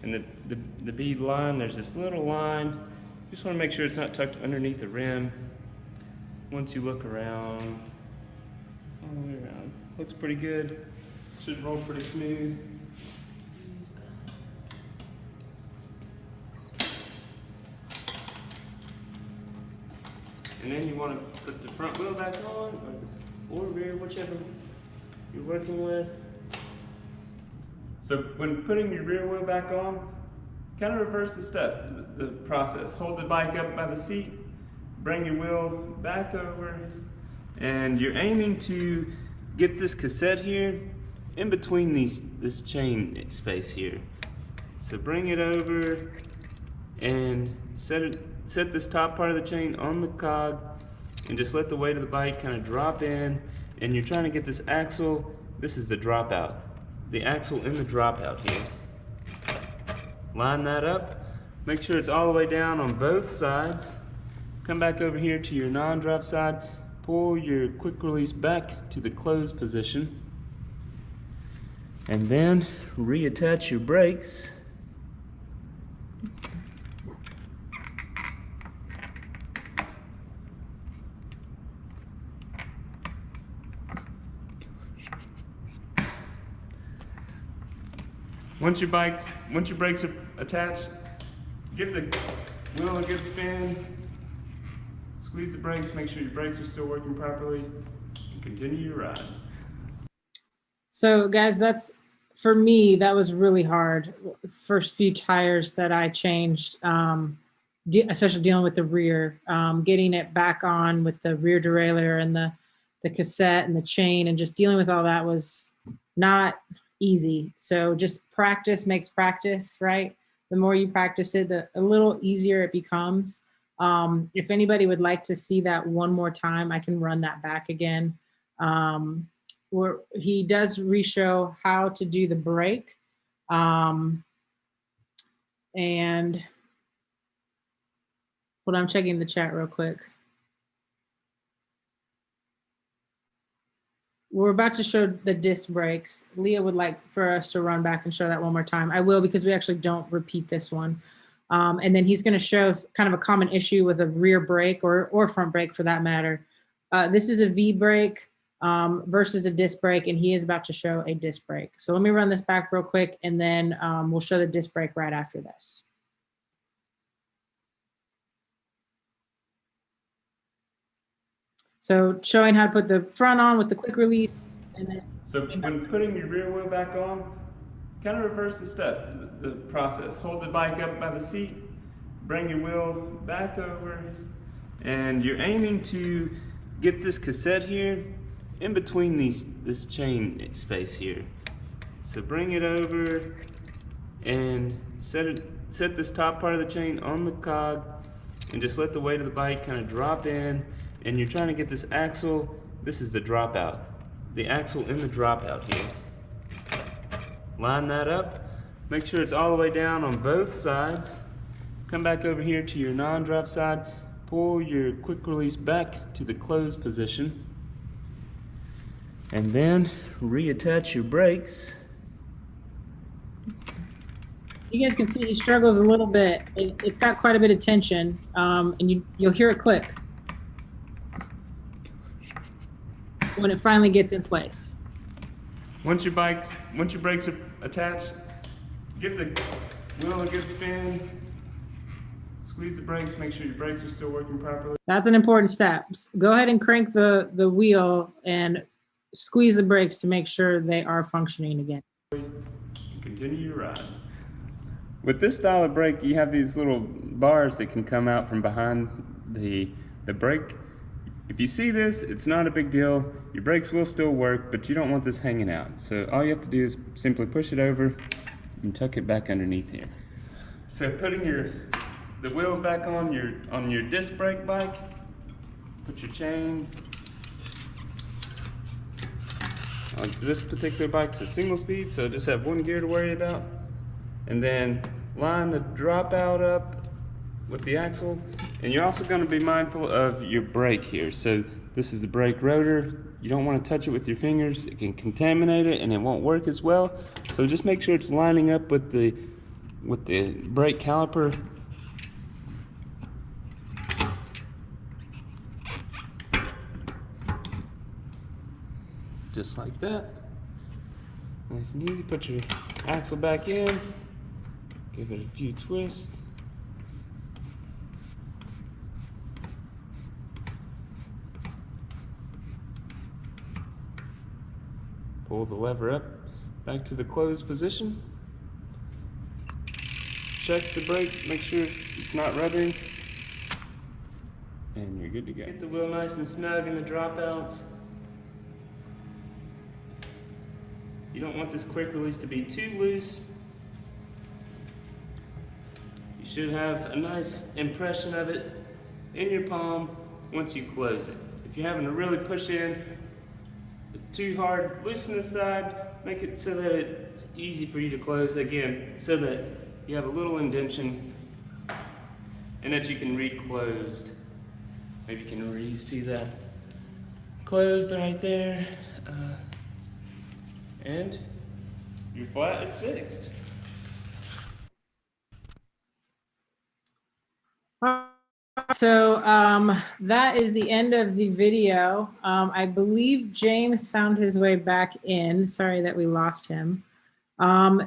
And the bead line, there's this little line. Just want to make sure it's not tucked underneath the rim. Once you look around, all the way around, looks pretty good. Should roll pretty smooth. And then you want to put the front wheel back on, or rear, whichever you're working with. So when putting your rear wheel back on, kind of reverse the step, the process. Hold the bike up by the seat, bring your wheel back over, and you're aiming to get this cassette here in between this chain space here. So bring it over and set this top part of the chain on the cog, and just let the weight of the bike kind of drop in, and you're trying to get this axle, this is the dropout, the axle in the dropout here. Line that up, make sure it's all the way down on both sides. Come back over here to your non-drop side, pull your quick release back to the closed position, and then reattach your brakes. Once your brakes are attached, give the wheel a good spin, squeeze the brakes, make sure your brakes are still working properly, and continue your ride. So guys, for me, that was really hard. First few tires that I changed, especially dealing with the rear, getting it back on with the rear derailleur and the cassette and the chain, and just dealing with all that was not easy. So just practice makes practice, right? The more you practice it, a little easier it becomes. If anybody would like to see that one more time, I can run that back again. Where he does re-show how to do the brake. And hold on, I'm checking the chat real quick. We're about to show the disc brakes. Leah would like for us to run back and show that one more time. I will, because we actually don't repeat this one. And then he's going to show kind of a common issue with a rear brake or front brake for that matter. This is a V brake versus a disc brake, and he is about to show a disc brake. So let me run this back real quick, and then we'll show the disc brake right after this. So showing how to put the front on with the quick release. And then so when putting your rear wheel back on, kind of reverse the step, the process. Hold the bike up by the seat, bring your wheel back over, and you're aiming to get this cassette here in between this chain space here. So bring it over and set this top part of the chain on the cog, and just let the weight of the bike kind of drop in, and you're trying to get this axle, this is the dropout, the axle in the dropout here. Line that up, make sure it's all the way down on both sides. Come back over here to your non-drop side, pull your quick release back to the closed position, and then reattach your brakes. You guys can see he struggles a little bit. It's got quite a bit of tension, and you'll hear it click when it finally gets in place. Once your brakes are attached, give the wheel a good spin, squeeze the brakes, make sure your brakes are still working properly. That's an important step. Go ahead and crank the wheel and squeeze the brakes to make sure they are functioning again. Continue your ride. With this style of brake, you have these little bars that can come out from behind the brake. If you see this, it's not a big deal. Your brakes will still work, but you don't want this hanging out. So all you have to do is simply push it over and tuck it back underneath here. So putting the wheel back on your disc brake bike, put your chain. On this particular bike, it's a single speed, so just have one gear to worry about. And then line the dropout up with the axle. And you're also going to be mindful of your brake here. So this is the brake rotor. You don't want to touch it with your fingers. It can contaminate it and it won't work as well. So just make sure it's lining up with the brake caliper. Just like that. Nice and easy. Put your axle back in. Give it a few twists. Pull the lever up back to the closed position. Check the brake, make sure it's not rubbing. And you're good to go. Get the wheel nice and snug in the dropouts. You don't want this quick release to be too loose. You should have a nice impression of it in your palm once you close it. If you're having to really push in too hard, loosen the side, make it so that it's easy for you to close again, so that you have a little indentation and that you can read closed. Maybe you can see that closed right there. And your flat is fixed. So that is the end of the video. I believe James found his way back in. Sorry that we lost him.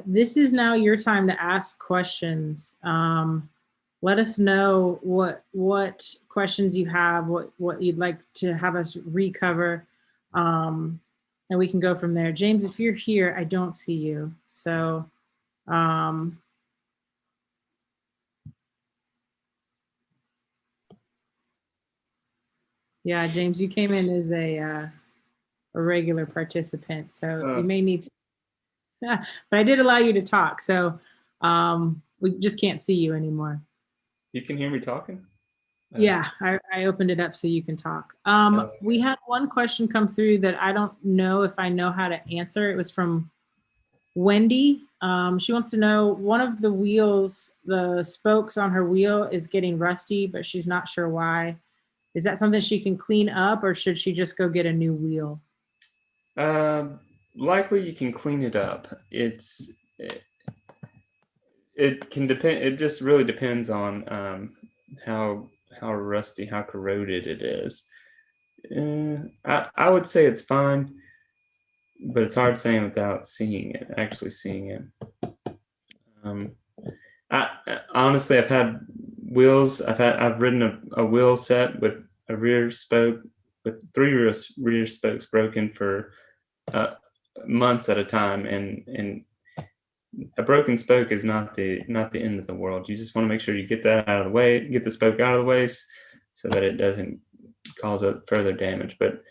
This is now your time to ask questions. Let us know what questions you have, what you'd like to have us recover, and we can go from there. James, if you're here, I don't see you. So yeah, James, you came in as a regular participant, so you may need to, but I did allow you to talk, so we just can't see you anymore. You can hear me talking? Yeah, I opened it up so you can talk. We had one question come through that I don't know if I know how to answer. It was from Wendy. She wants to know, one of the wheels, the spokes on her wheel is getting rusty, but she's not sure why. Is that something she can clean up, or should she just go get a new wheel? Likely you can clean it up. It can depend. It just really depends on how rusty, how corroded it is. I would say it's fine, but it's hard saying without actually seeing it. Honestly, I've had wheels. I've ridden a wheel set with a rear spoke, with 3 rear spokes broken for months at a time, and a broken spoke is not the end of the world. You just want to make sure you get that out of the way, get the spoke out of the way, so that it doesn't cause further damage. But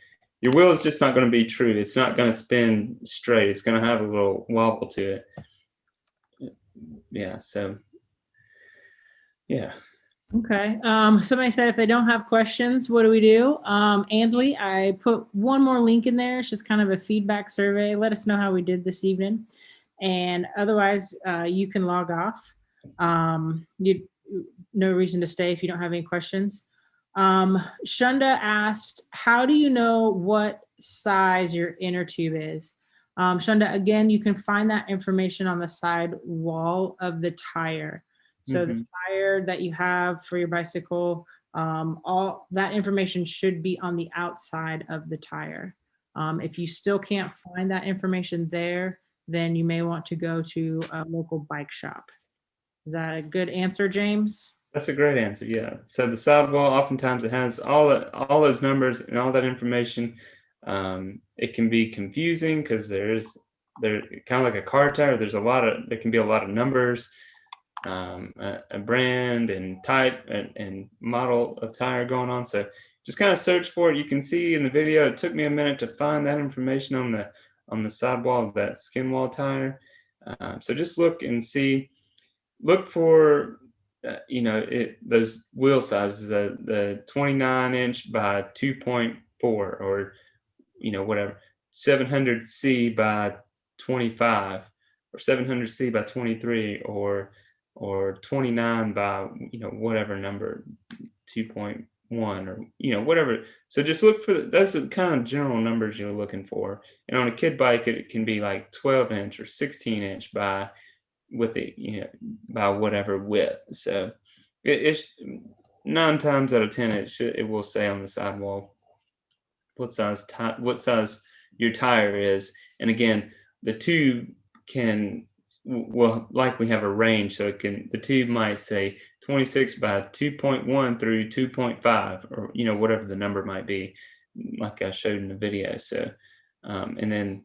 your wheel is just not going to be true. It's not going to spin straight. It's going to have a little wobble to it. Yeah. So. Yeah. Okay. Somebody said if they don't have questions, what do we do? Ansley, I put one more link in there. It's just kind of a feedback survey. Let us know how we did this evening. And otherwise, you can log off. No reason to stay if you don't have any questions. Shunda asked, how do you know what size your inner tube is? Shunda, again, you can find that information on the side wall of the tire. So the tire that you have for your bicycle, all that information should be on the outside of the tire. If you still can't find that information there, then you may want to go to a local bike shop. Is that a good answer, James? That's a great answer. Yeah. So the sidewall, oftentimes it has all those numbers and all that information. It can be confusing because they're kind of like a car tire. There can be a lot of numbers, a brand and type and model of tire going on. So just kind of search for it. You can see in the video, it took me a minute to find that information on the sidewall of that skin wall tire. So just look and see. Look for those wheel sizes, the 29-inch by 2.4, or whatever, 700C by 25, or 700C by 23, or 29 by whatever number, 2. or whatever. So just look for that's the kind of general numbers you're looking for. And on a kid bike, it can be like 12-inch or 16-inch by with the by whatever width. So it's 9 times out of 10 it will say on the sidewall what size your tire is. And again, the tube will likely have a range, so the tube might say 26 by 2.1 through 2.5, or whatever the number might be, like I showed in the video. So and then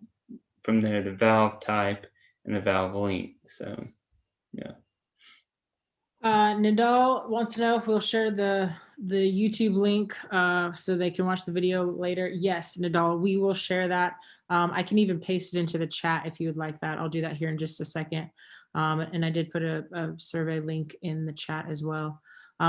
from there, the valve type and the valve length. So yeah. Nadal wants to know if we'll share the YouTube link so they can watch the video later. Yes, Nadal, we will share that. I can even paste it into the chat if you would like that. I'll do that here in just a second. And I did put a survey link in the chat as well.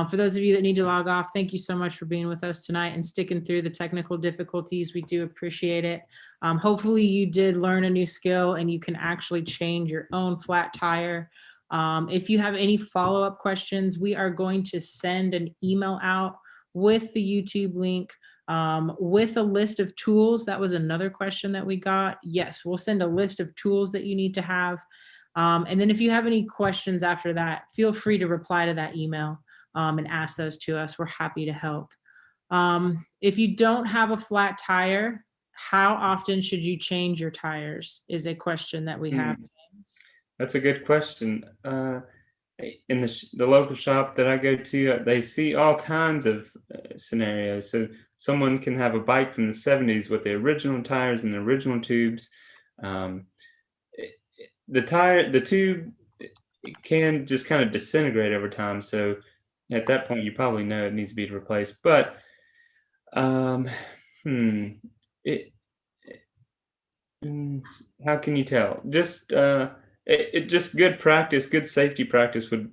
For those of you that need to log off, thank you so much for being with us tonight and sticking through the technical difficulties. We do appreciate it. Hopefully you did learn a new skill and you can actually change your own flat tire. If you have any follow-up questions, we are going to send an email out with the YouTube link, with a list of tools. That was another question that we got. Yes, we'll send a list of tools that you need to have. And then if you have any questions after that, feel free to reply to that email and ask those to us. We're happy to help. If you don't have a flat tire, how often should you change your tires is a question that we have. That's a good question. In the local shop that I go to, they see all kinds of scenarios. So someone can have a bike from the 70s with the original tires and the original tubes. The tube can just kind of disintegrate over time. So at that point, you probably know it needs to be replaced. But how can you tell? Just just good practice, good safety practice would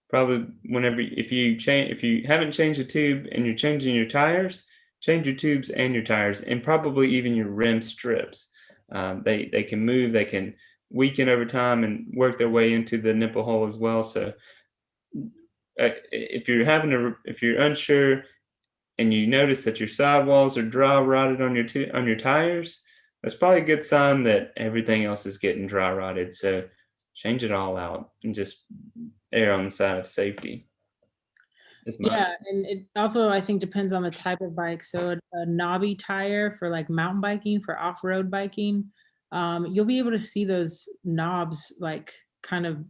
probably if you haven't changed the tube and you're changing your tires, change your tubes and your tires, and probably even your rim strips. They can move, they can weaken over time and work their way into the nipple hole as well. So if you're unsure and you notice that your sidewalls are dry rotted on your tires, that's probably a good sign that everything else is getting dry rotted. So change it all out and just err on the side of safety. Yeah, and it also, I think, depends on the type of bike. So a knobby tire for like mountain biking, for off-road biking, you'll be able to see those knobs like kind of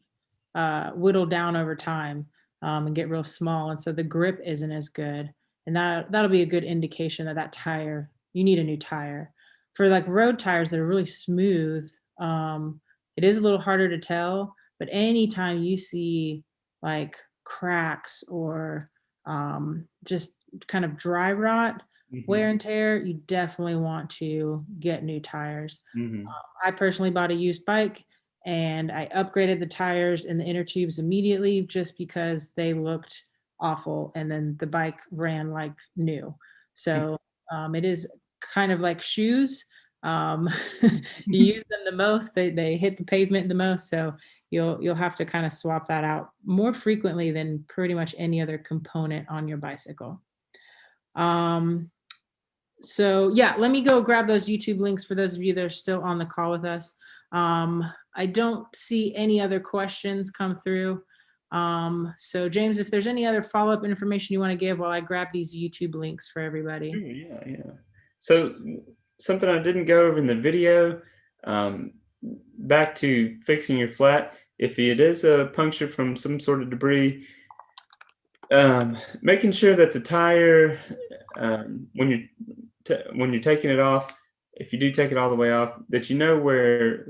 whittle down over time and get real small. And so the grip isn't as good. And that'll be a good indication that tire, you need a new tire. For like road tires that are really smooth, it is a little harder to tell, but anytime you see like cracks or just kind of dry rot, wear and tear, you definitely want to get new tires. I personally bought a used bike and I upgraded the tires and the inner tubes immediately just because they looked awful, and then the bike ran like new. So it is kind of like shoes. You use them the most, they hit the pavement the most, so you'll have to kind of swap that out more frequently than pretty much any other component on your bicycle. So yeah, let me go grab those YouTube links for those of you that are still on the call with us. I don't see any other questions come through. So James, if there's any other follow-up information you want to give while I grab these YouTube links for everybody. Yeah. So something I didn't go over in the video, back to fixing your flat. If it is a puncture from some sort of debris, making sure that the tire, when you're taking it off, if you do take it all the way off, that you know where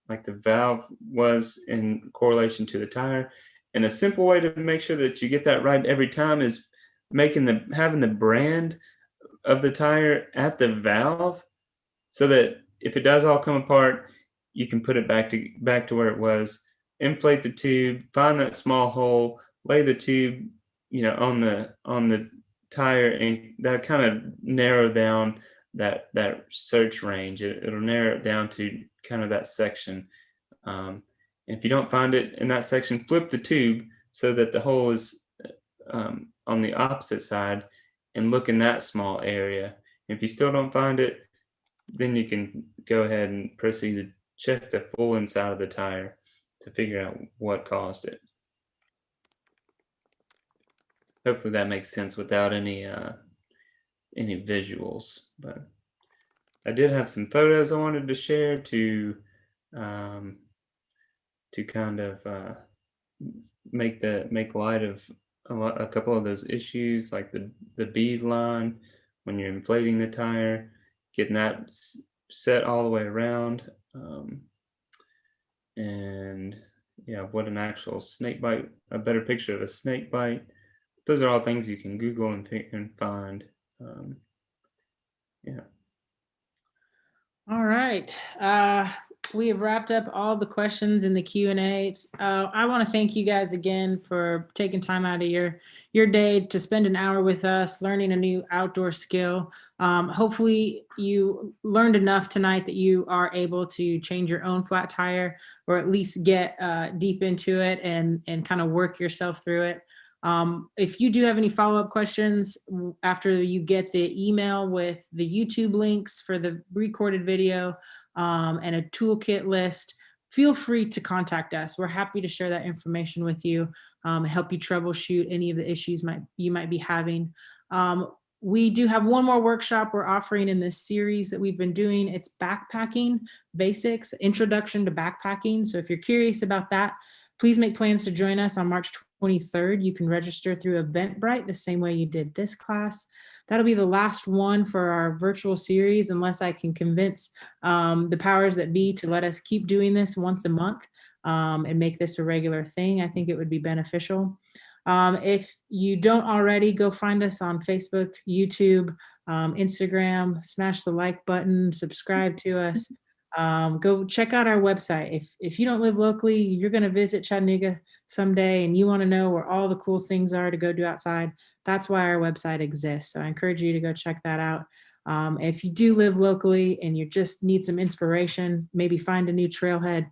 like the valve was in correlation to the tire. And a simple way to make sure that you get that right every time is having the brand of the tire at the valve, so that if it does all come apart, you can put it back to where it was. Inflate the tube, find that small hole, lay the tube, on the tire, and that kind of narrow down that search range. It'll narrow it down to kind of that section. And if you don't find it in that section, flip the tube so that the hole is on the opposite side, and look in that small area. If you still don't find it, then you can go ahead and proceed to check the full inside of the tire to figure out what caused it. Hopefully that makes sense without any visuals. But I did have some photos I wanted to share to kind of make light of a couple of those issues, like the bead line when you're inflating the tire, getting that set all the way around, and yeah, what an actual snake bite, a better picture of a snake bite. Those are all things you can Google and find. Yeah. All right. We have wrapped up all the questions in the Q&A. I want to thank you guys again for taking time out of your day to spend an hour with us, learning a new outdoor skill. Hopefully you learned enough tonight that you are able to change your own flat tire, or at least get deep into it and kind of work yourself through it. If you do have any follow-up questions after you get the email with the YouTube links for the recorded video and a toolkit list, feel free to contact us. We're happy to share that information with you and help you troubleshoot any of the issues you might be having. We do have one more workshop we're offering in this series that we've been doing. It's backpacking basics, introduction to backpacking. So if you're curious about that, please make plans to join us on March 23rd. You can register through Eventbrite the same way you did this class. That'll be the last one for our virtual series, unless I can convince the powers that be to let us keep doing this once a month and make this a regular thing. I think it would be beneficial. If you don't already, go find us on Facebook, YouTube, Instagram, smash the like button, subscribe to us. Go check out our website. If you don't live locally, you're going to visit Chattanooga someday and you want to know where all the cool things are to go do outside, that's why our website exists. So I encourage you to go check that out. If you do live locally and you just need some inspiration, maybe find a new trailhead,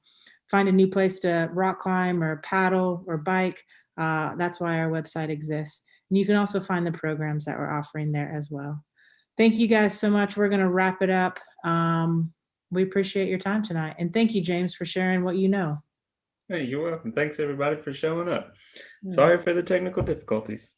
find a new place to rock climb or paddle or bike, that's why our website exists. And you can also find the programs that we're offering there as well. Thank you guys so much. We're going to wrap it up. We appreciate your time tonight. And thank you, James, for sharing what you know. Hey, you're welcome. Thanks everybody for showing up. Sorry for the technical difficulties.